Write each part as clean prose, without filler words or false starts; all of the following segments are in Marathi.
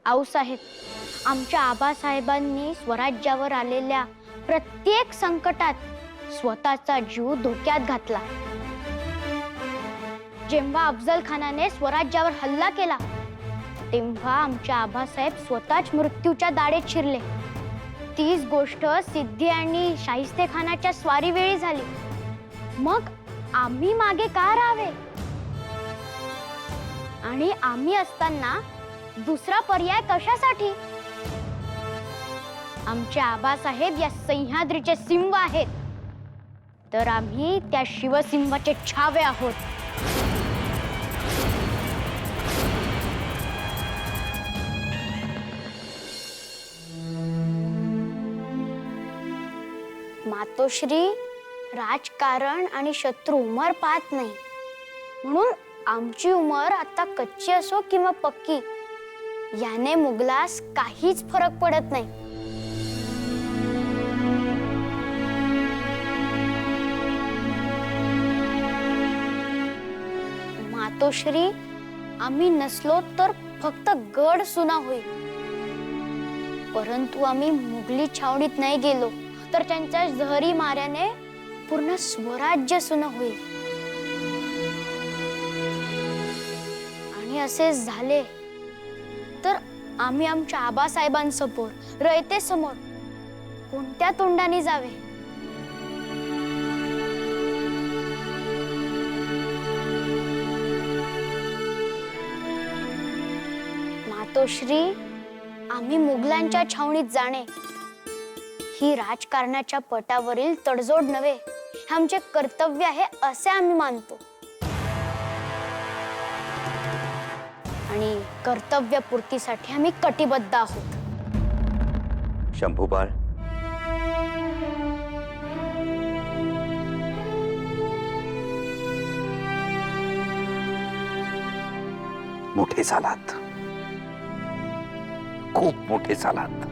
आऊसाहेब, आमच्या आबासाहेबांनी स्वराज्यावर आलेल्या प्रत्येक संकटात स्वतःचा जीव धोक्यात घातला। जेव्हा अफजल खानाने स्वराज्यावर हल्ला केला तेव्हा आमच्या आबासाहेब स्वतःच मृत्यूच्या दाढेत शिरले। तीच गोष्ट सिद्धी आणि शाहिस्ते खानाच्या स्वारी वेळी झाली। मग आम्ही मागे का राहावे? आणि आम्ही असताना दुसरा पर्याय कशासाठी? आमचे आबासाहेब या सह्याद्रीचे सिंह आहेत, तर आम्ही त्या शिवसिंहाचे छावे आहोत। मातोश्री, राजकारण आणि शत्रू उमर पाहत नाही, म्हणून आमची उमर आता कच्ची असो किंवा पक्की, याने मुघलास काहीच फरक पडत नाही। मातोश्री, आम्ही नसलो तर फक्त गड सुना होईल, परंतु आम्ही मुघली छावणीत नाही गेलो तर त्यांच्या जहरी माऱ्याने पूर्ण स्वराज्य सुना होईल। आणि असे झाले तर आम्ही आमच्या आबासाहेबांसमोर, रयतेसमोर कोणत्या तोंडाने जावे? मातोश्री, आम्ही मुघलांच्या छावणीत जाणे ही राजकारणाच्या पटावरील तडजोड नव्हे, आमचे कर्तव्य आहे असे आम्ही मानतो। आणि कर्तव्यपूर्तीसाठी आम्ही कटिबद्ध आहोत। शंभूबाळ, मोठे झालात, खूप मोठे झालात।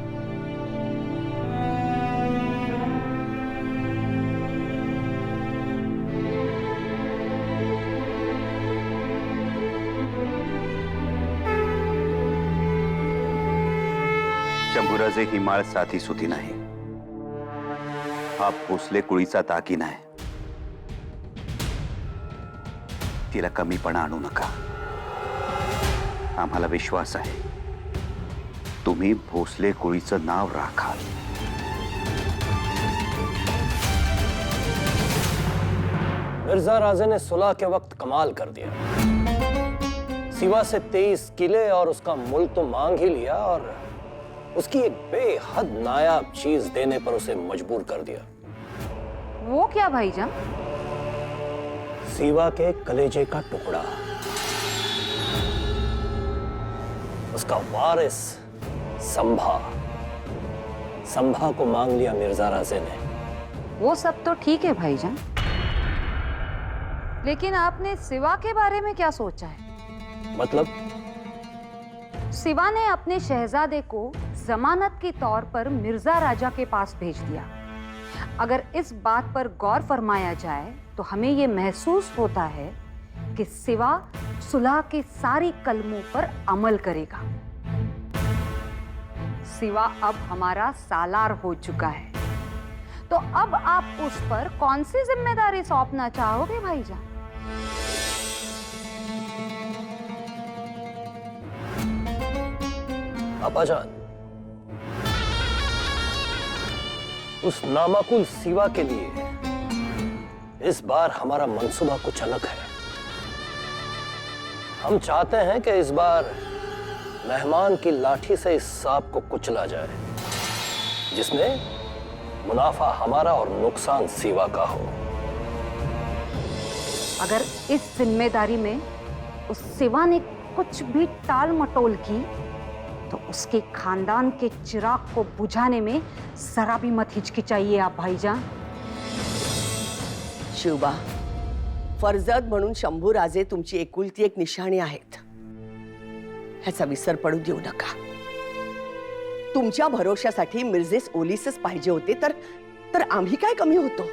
शंभूराजे, ही माळ साधी सुधी नाही, हा भोसले कुळीचा दागिना आहे। तिला कमीपणा आणू नका। आम्हाला विश्वास आहे तुम्ही भोसले कुळीचं नाव राखाल। मिर्जा राजे ने सुलह के वक्त कमाल कर दिया। सिवा से 23 किले और उसका मुल्क तो मांग ही लिया, और उसकी एक बेहद नायाब चीज देने पर उसे मजबूर कर दिया। वो क्या भाईजान? सीवा के कलेजे का टुकड़ा। उसका वारिस संभा, संभा को मांग लिया मिर्जा राजे ने। वो सब तो ठीक है भाईजान, लेकिन आपने सिवा के बारे में क्या सोचा है? मतलब? सिवा ने अपने शहजादे को जमानत के तौर पर मिर्जा राजा के पास भेज दिया। अगर इस बात पर गौर फरमाया जाए तो हमें ये महसूस होता है कि सिवा सुलह के सारी कलमों पर अमल करेगा। सिवा अब हमारा सालार हो चुका है, तो अब आप उस पर कौन सी जिम्मेदारी सौंपना चाहोगे भाईजान? अब्बाजान, उस नामाकुल सिवा के लिए इस बार हमारा मंसूबा कुछ अलग है। हम चाहते हैं कि इस बार मेहमान की लाठी से इस सांप को कुचला जाए, जिसमें मुनाफा हमारा और नुकसान सिवा का हो। अगर इस जिम्मेदारी में उस सिवा ने कुछ भी टाल मटोल की तो उसके खानदान के चिराग को बुझाने में जरा भी मत हिचकिचाइए आप भाईजान। शिवबा, फर्जद म्हणून शंभूराजे तुमची एकुलती एक निशाणी आहेत, ह्याचा विसर पडू देऊ नका। तुमच्या भरोशासाठी मिर्जेस ओलीसच पाहिजे होते, तर आम्ही काय कमी होतो?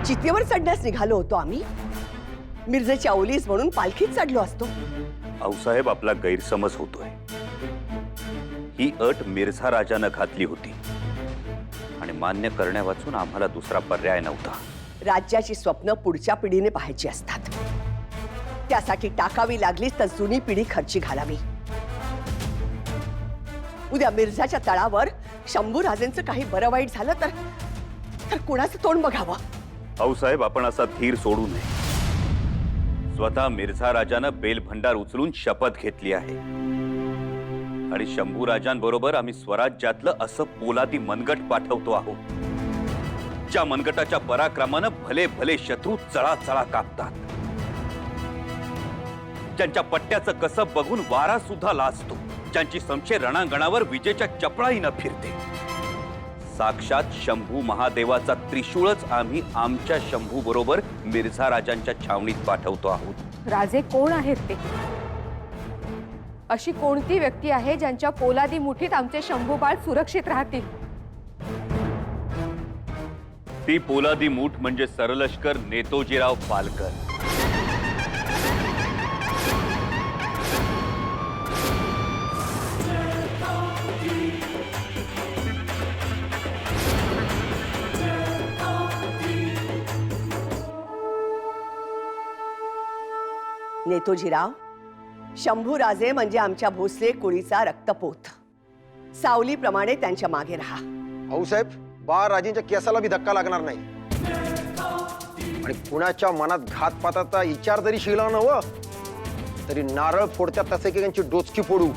चितेवर चढण्यास निघालो होतो आम्ही। मिर्जेच्या ओलीस म्हणून पालखीत चढलो असतो, आऊसाहेब, आपला गैरसमज होतोय. ही अट मिर्झा राजानं घातली होती आणि मान्य करण्यावाचून आम्हाला दुसरा पर्याय नव्हता. राज्याची स्वप्न पुढच्या पिढीने पाहायची असतात. त्यासाठी टाकावी लागलीच तर जुनी पिढी खर्ची घालावी. उद्या मिर्झाच्या तळावर शंभूराजेंचं काही बरं वाईट झालं तर कुणाचं तोंड बघावं? आऊसाहेब, आपण असा धीर सोडू नये. स्वतः मिर्झा राजानं बेलभंडार उचलून शपथ घेतली आहे आणि शंभूराजांबरोबर आम्ही स्वराज्यातलं असं पोलादी मनगट पाठवतो आहोत, ज्या मनगटाच्या पराक्रमानं भले भले शत्रू चळाचळा कापतात, ज्यांच्या पट्ट्याचं कसब बघून वारा सुद्धा लाजतो, ज्यांची समशे रणांगणावर विजेच्या चपळाईनं फिरते. साक्षात शंभू महादेवाचा त्रिशूळच आम्ही आमच्या शंभू बरोबर मिर्झा राजांच्या छावणीत पाठवतो आहोत. राजे कोण आहेत ते? अशी कोणती व्यक्ती आहे ज्यांच्या पोलादी मुठीत आमचे शंभूबाळ सुरक्षित राहतील? ती पोलादी मूठ म्हणजे सरलष्कर नेतोजीराव पालकर. नेतोजीराव, शंभूराजे म्हणजे आमच्या भोसले कुळीचा रक्तपोत. सावलीप्रमाणे त्यांच्या मागे राहा. आऊसाहेब, बाळराजेंच्या केसाला बी धक्का लागणार नाही. आणि कुणाच्या मनात घातपाताचा विचार जरी शिरला नव तरी नारळ फोडत्यात तसे की त्यांची डोचकी फोडू.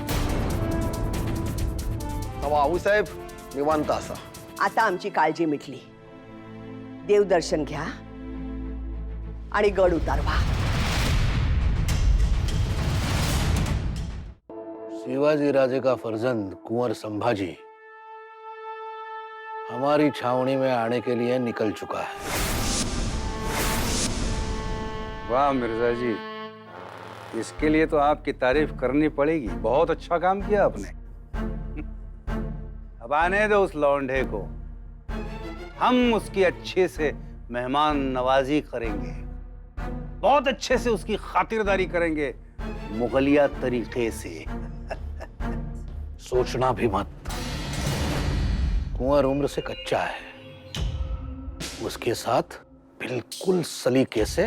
तेव्हा आऊसाहेब निवांत असा. आता आमची काळजी मिटली. देवदर्शन घ्या आणि गड उतारवा. शिवाजी राजे का फर्जंद कुंवर संभाजी हमारी छावनी में आने के लिए निकल चुका है. वाह मिर्जा जी, इसके लिए तो आपकी तारीफ करनी पड़ेगी. बहुत अच्छा काम किया आपने. अब आने दो उस लौंडे को, हम उसकी अच्छे से मेहमान नवाजी करेंगे, बहुत अच्छे से उसकी खातिरदारी करेंगे, मुगलिया तरीके से. सोचना भी मत, कुंवर उम्र से कच्चा है. उसके साथ बिल्कुल सलीके से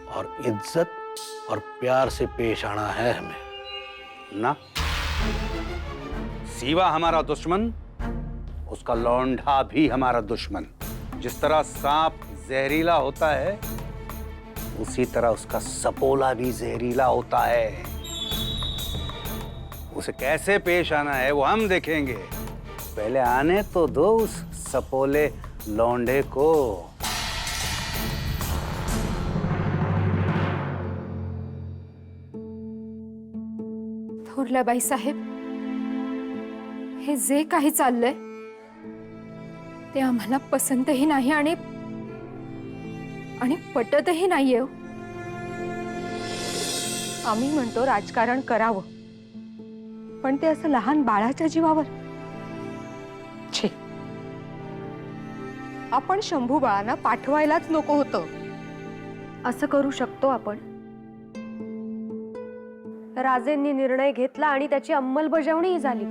और इज्जत और प्यार से पेश आना है हमें. ना, सीवा हमारा दुश्मन, उसका लौंडा भी हमारा दुश्मन. जिस तरह सांप जहरीला होता है उसी तरह उसका सपोला भी जहरीला होता है. उसे कैसे पेश आना है वो हम देखेंगे. पहले आने तो दो उस सपोले लौंडे को. थोरल्याबाई साहेब, हे जे काही चाललंय ते आम्हाला पसंतही नाही आणि पटतही नाहीये. आम्ही म्हणतो राजकारण करावं, पण ते असं लहान बाळाच्या जीवावर. छे, आपण शंभू बाळांना पाठवायलाच नको होतं. असं करू शकतो आपण. राजेंनी निर्णय घेतला आणि त्याची अंमलबजावणीही झाली.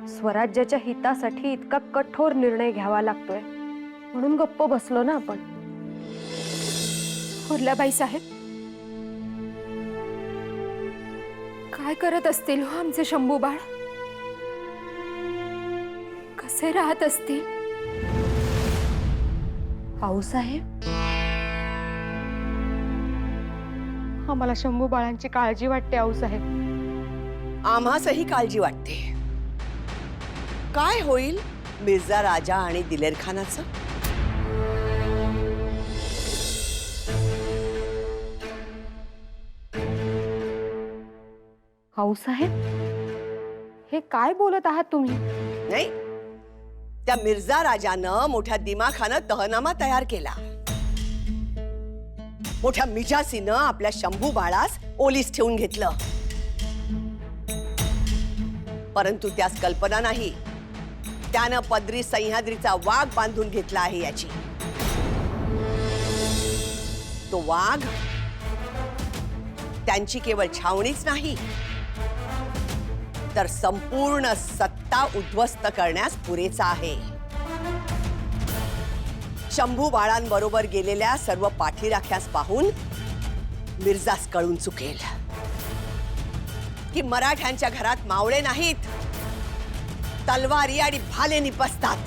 स्वराज्याच्या हितासाठी इतका कठोर निर्णय घ्यावा लागतोय म्हणून गप्प बसलो ना आपण. थोरल्याबाई साहेब, काय करत असतील हो आमचे शंभू बाळ? कसे राहत असतील? आऊसाहेब, आम्हाला शंभू बाळांची काळजी वाटते आऊसाहेब. आम्हासही काळजी वाटते. काय होईल मिर्झा राजा आणि दिलेर खानाचं? आऊसाहेब, हे काय बोलत आहात तुम्ही? नाही, त्या मिर्झा राजानं मोठ्या दिमाखानं तहनामा तयार केला. मोठ्या मिजासीनं आपल्या शंभू बाळास ओलीस ठेवून घेतलं. परंतु त्यास कल्पना नाही त्यानं पदरी सह्याद्रीचा वाघ बांधून घेतला आहे याची. तो वाघ त्यांची केवळ छावणीच नाही तर संपूर्ण सत्ता उद्ध्वस्त करण्यास पुरेसा आहे. शंभू बाळांबरोबर गेलेल्या सर्व पाठीराख्यास पाहून मिर्जास कळून चुकेल की मराठ्यांच्या घरात मावळे नाहीत, तलवारी आणि भाले निपसतात.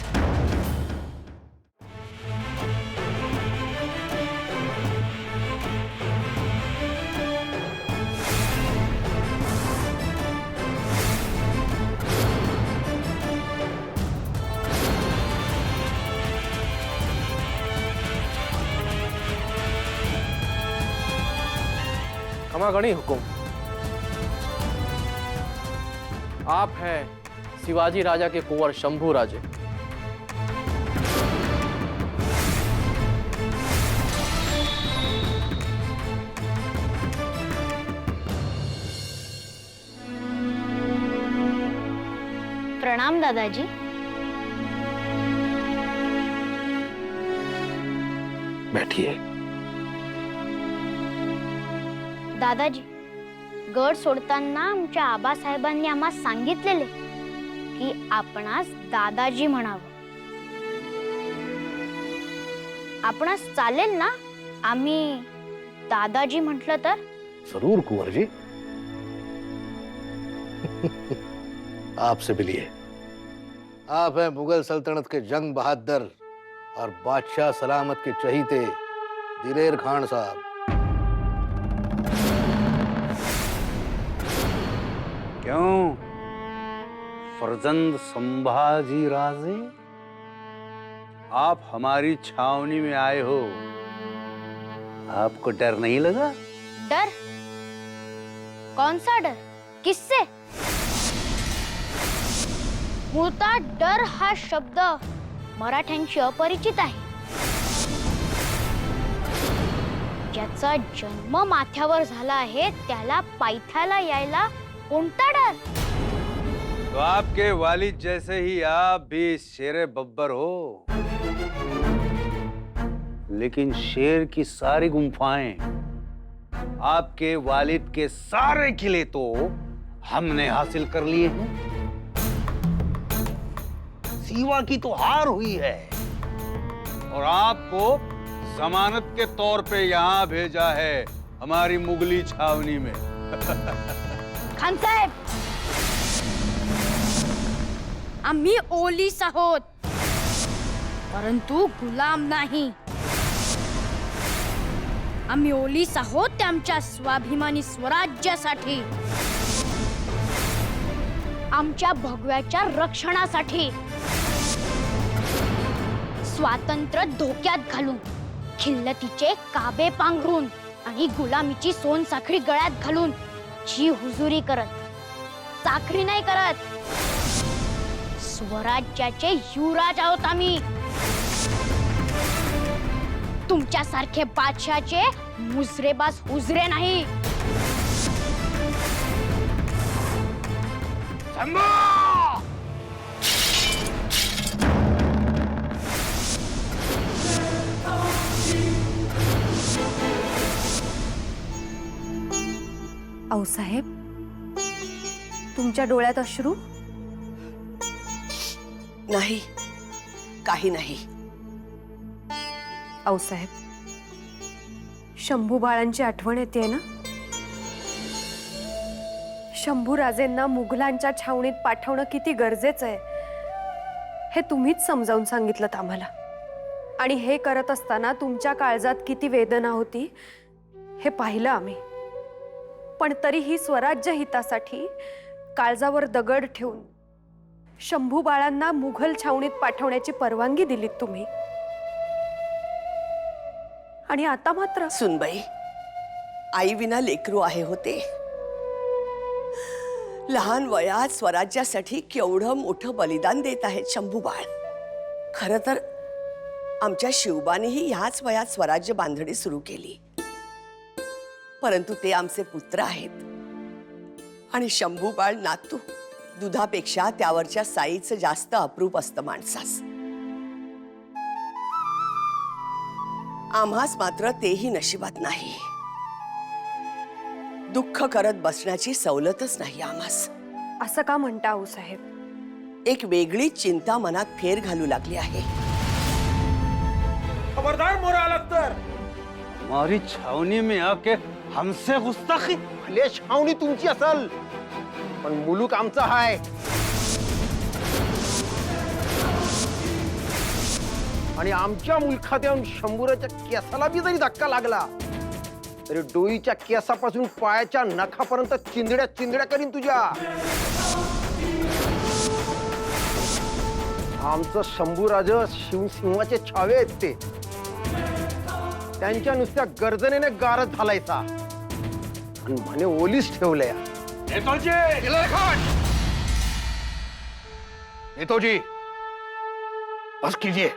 खमागणी हुकुम। आप हैं शिवाजी राजा के कुंवर शंभू राजे। प्रणाम दादाजी। बैठिए। दादाजी, गड सोडताना आमच्या आबासाहेबांनी आम्हाला सांगितलेले की आपणास दादाजी म्हणावं। आपणास चालेल ना आम्ही दादाजी म्हटलं तर? जरूर कुंवर जी। आपसे मिलिए। आप हैं मुगल सल्तनत के जंग बहादुर और बादशाह सलामत के चहीते दिलेर खान साहब। क्यों फर्जंद संभाजी राजे, आप हमारी छावनी में आए हो, आपको डर नहीं लगा? डर? कौन सा डर? किससे? मूळतः डर हा शब्द मराठ्यांशी अपरिचित आहे। ज्याचा जन्म माथ्यावर झाला आहे त्याला पायथ्याला यायला कोणता डर? तो आपके वालिद जैसे ही आप भी शेरे बब्बर हो, लेकिन शेर की सारी गुम्फाएं, आपके वालिद के सारे किले तो हमने हासिल कर लिए हैं। सीवा की तो हार हुई है और आपको जमानत के तौर पे यहाँ भेजा है हमारी मुगली छावनी में। खान साहेब, आम्ही ओलीस आहोत परंतु गुलाम नाही। आम्ही ओलीस आहोत ते आमच्या स्वाभिमानी स्वराज्यासाठी, आमच्या भगव्याच्या रक्षणासाठी। स्वातंत्र्य धोक्यात घालून, खिल्लतीचे काबे पांघरून आणि गुलामीची सोनसाखळी गळ्यात घालून जी हुजुरी करत, चाकरी नाही करत, स्वराज्याचे युवराज आहोत आम्ही। तुमच्यासारखे बादशाचे मुजरेबाज हुजरे नाही। आऊसाहेब, तुमच्या डोळ्यात अश्रू? नाही, काही नाही। आऊसाहेब, शंभू बाळांची आठवण येते ना? शंभू राजेंना मुघलांच्या छावणीत पाठवणं किती गरजेचं आहे हे तुम्हीच समजावून सांगितलं आम्हाला। आणि हे करत असताना तुमच्या काळजात किती वेदना होती हे पाहिलं आम्ही। पण तरीही स्वराज्य हितासाठी काळजावर दगड ठेवून शंभू बाळांना मुघल छावणीत पाठवण्याची परवानगी दिलीत तुम्ही। आणि आता मात्र सुनबाई, आई विना लेकरू आहे होते। लहान वयात स्वराज्यासाठी केवढं मोठं बलिदान देत आहेत शंभू बाळ। खरं तर आमच्या शिवबानेही ह्याच वयात स्वराज्य बांधणी सुरू केली, परंतु ते आमचे पुत्र आहेत आणि शंभू बाळ नातू दुधापेक्षा त्यावरच्या साईचं जास्त अप्रूप असतं माणसास। आम्हास मात्र तेही नशिबात नाही। दुःख करत बसण्याची सवलतच नाही आम्हास. असं का म्हणता हो साहेब? एक वेगळी चिंता मनात फेर घालू लागली आहे. खबरदार मोरा आलात तर. हमारी छावनी में आके हमसे गुस्ताखी. भले छावणी तुमची असल, पण मुलूक आमचा हाय. आणि आमच्या मुलखात येऊन शंभूराच्या केसाला बी जरी धक्का लागला तरी डोईच्या केसापासून पायाच्या नखापर्यंत चिंधड्या चिंधड्या करीन तुझ्या. आमचं शंभूराज शिवसिंहाचे छावे आहेत ते. त्यांच्या नुसत्या गर्जनेने गारद घालायचा आणि म्हणे ओलीस ठेवलंय. नेतोजी, बस कीजिए,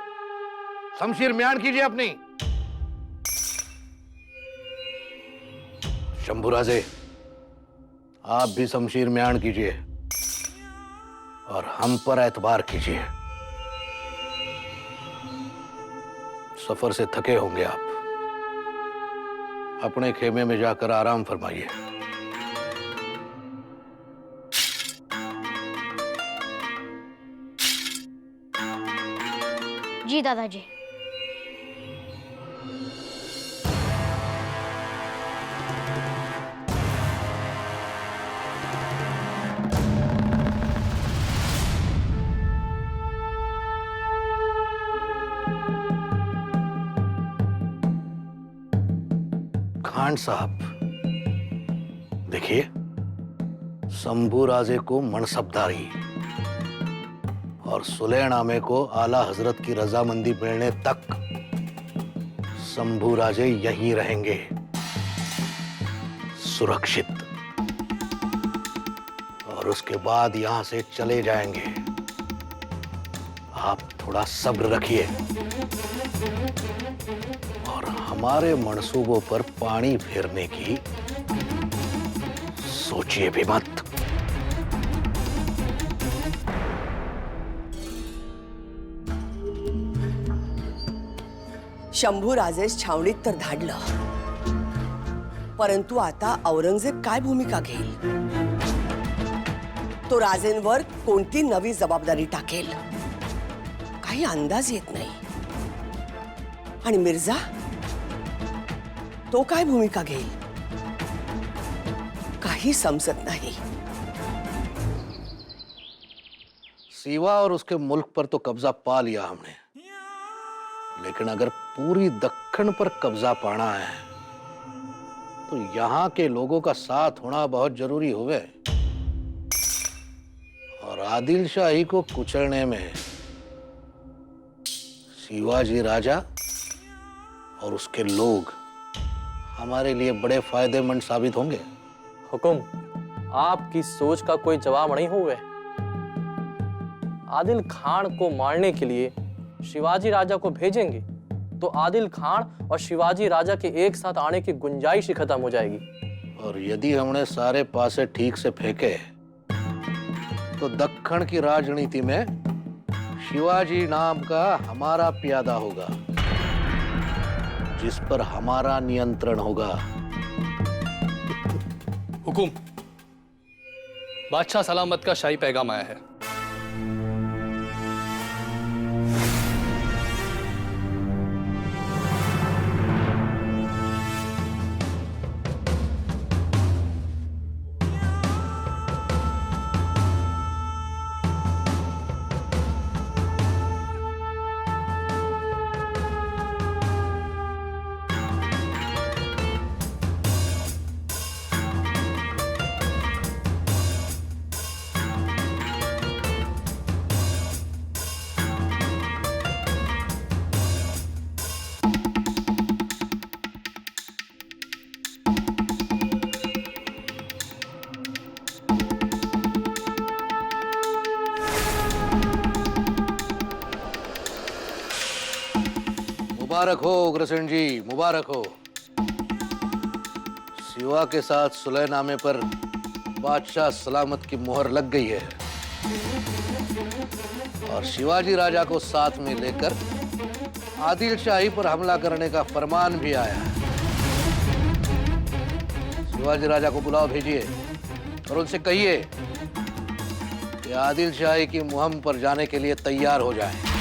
शमशीर म्यान कीजिए अपनी. शंभूराजे, आप भी शमशीर म्यान कीजिए और हम पर एतबार कीजिए. सफर से थके होंगे आप, अपने खेमे में जाकर आराम फरमाइए. जी दादाजी. खान साहब, देखिए, शंभू राजे को मनसबदारी और सुलेनामे को आला हजरत की रजामंदी मिलने तक शंभू राजे यहीं रहेंगे, सुरक्षित. और उसके बाद यहां से चले जाएंगे. आप थोड़ा सब्र रखिए और हमारे मंसूबों पर पानी फेरने की सोचिए भी मत. शंभूराजेस छावणीत तर धाडलं, परंतु आता औरंगजेब काय भूमिका घेईल? तो राजेंवर कोणती नवी जबाबदारी टाकेल काही अंदाज येत नाही. आणि मिर्झा, तो काय भूमिका घेईल काही समजत नाही. सीवा और उसके मुल्क पर तो कब्जा पा लिया हमने, लेकिन अगर पूरी दक्कन पर कब्जा पाना है तो यहाँ के लोगों का साथ होना बहुत जरूरी होवे. और आदिल शाही को कुचलने में शिवाजी राजा और उसके लोग हमारे लिए बड़े फायदेमंद साबित होंगे. हुकुम, आपकी सोच का कोई जवाब नहीं हुए. आदिल खान को मारने के लिए शिवाजी राजा को भेजेंगे तो आदिल खान और शिवाजी राजा के एक साथ आने की गुंजाइश ही खत्म हो जाएगी. और यदि हमने सारे पासे ठीक से फेंके तो दक्कन की राजनीति में शिवाजी नाम का हमारा प्यादा होगा, जिस पर हमारा नियंत्रण होगा. हुकुम, बादशाह सलामत का शाही पैगाम आया है. मुबारक हो उग्रसेन जी, मुबारक हो. शिवा के साथ सुलहनामे पर बादशाह सलामत की मोहर लग गई है और शिवाजी राजा को साथ में लेकर आदिल शाही पर हमला करने का फरमान भी आया है. शिवाजी राजा को बुलाओ, भेजिए और उनसे कहिए कि आदिल शाही की मुहिम पर जाने के लिए तैयार हो जाएं।